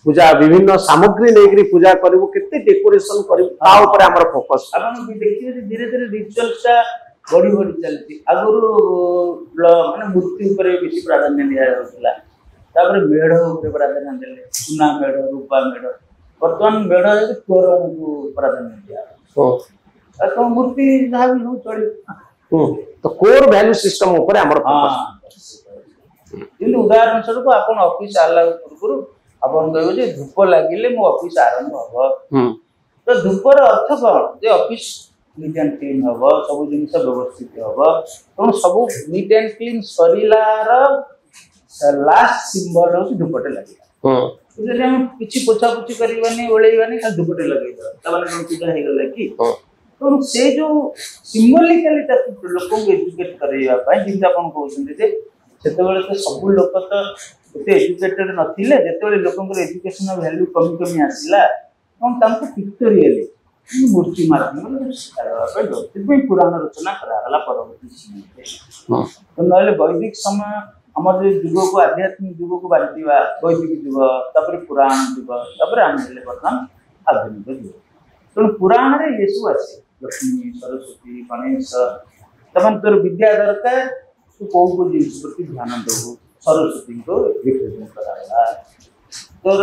पूजा विभिन्न सामग्री लेकरी पूजा करू केते डेकोरेशन करू ता ऊपर हमर फोकस आपण भी देखिए धीरे धीरे रिचुअल्सटा बड़ी बड़ी चलती आगुरु माने मूर्ति ऊपर बेसी प्राधान्य दिया जाउतला तापर मेढ ऊपर प्राधान्य देले सुना मेढ रूपा मेढ वर्तमान मेढ है तोरण को प्राधान्य दिया ओ तो मूर्ति जहां भी हो चली तो कोर वैल्यू सिस्टम ऊपर हमर फोकस किंतु उदाहरण स्वरूप आपण ऑफिस आला पूर्व आपण कहबो जे धूप लागिले मो ऑफिस आरंभ हबो तो धूपर अर्थ कोन जे ऑफिस नीट एंड क्लीन हबो सब जिनिस व्यवस्थित हबो तो सब नीट एंड क्लीन सरिलार लास्ट सिंबल हो धूपटे लागिला जदि हम किछि पोछा पोछि करिवानी ओळेइवानी खाली धूपटे लगेइ दो तबने कोन पूजा हे गेला कि तो से जो सिंबलिकली तक लोक को एजुकेट करैया पय जिंदा कोन कहउछन जे सेतेबेले तो सब लोक तो एते एजुकेटेड नथिले जेतेबेले लोकंकर एजुकेशन वैल्यू कमी कमी आसिला हम तांको पिक्टोरियली मूर्ति माध्यम से पुराण रचना कराला परवर्ती तो नहले वैदिक समय हमर जो युग को आध्यात्मिक युग को बांटिवा वैदिक युग तापर पुराण युग तापर आमले वर्तमान आधुनिक युग तो पुराण रे येसु आसे लक्ष्मी सरस्वती गणेश तमन तोर विद्या दरकार तू को जिनिस प्रति ध्यान दो सरस्वती को रिप्रेजेंट कराला तोर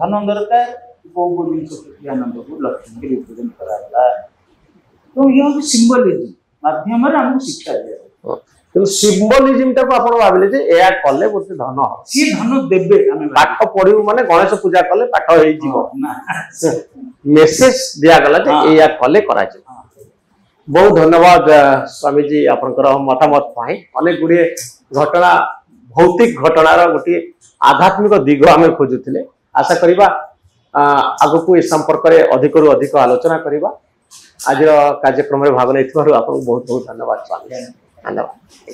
धन दरकार को जिनिस प्रति ध्यान दो लक्ष्मी के रिप्रेजेंट कराला तो ये सिंबलिज्म माध्यम रे हमको शिक्षा दिया तो सिंबलिज्म टा को आपण भाबिले जे एया कले बोते धन हो सी धन देबे हमें पाठ पढिउ माने गणेश पूजा कले पाठ होई जीवो मेसेज दिया गला जे एया कले करा जे बहुत धन्यवाद स्वामी जी आपनकर मतामत पाई अनेक गुडी घटना भौतिक घटनार गोटे आध्यात्मिक दिग आम खोजुले आशा करिबा आगु को इस संपर्क रे अधिक रु अधिक आलोचना करिबा आज कार्यक्रम रे भाग नै थिबारु आपन बहुत बहुत धन्यवाद स्वामी धन्यवाद।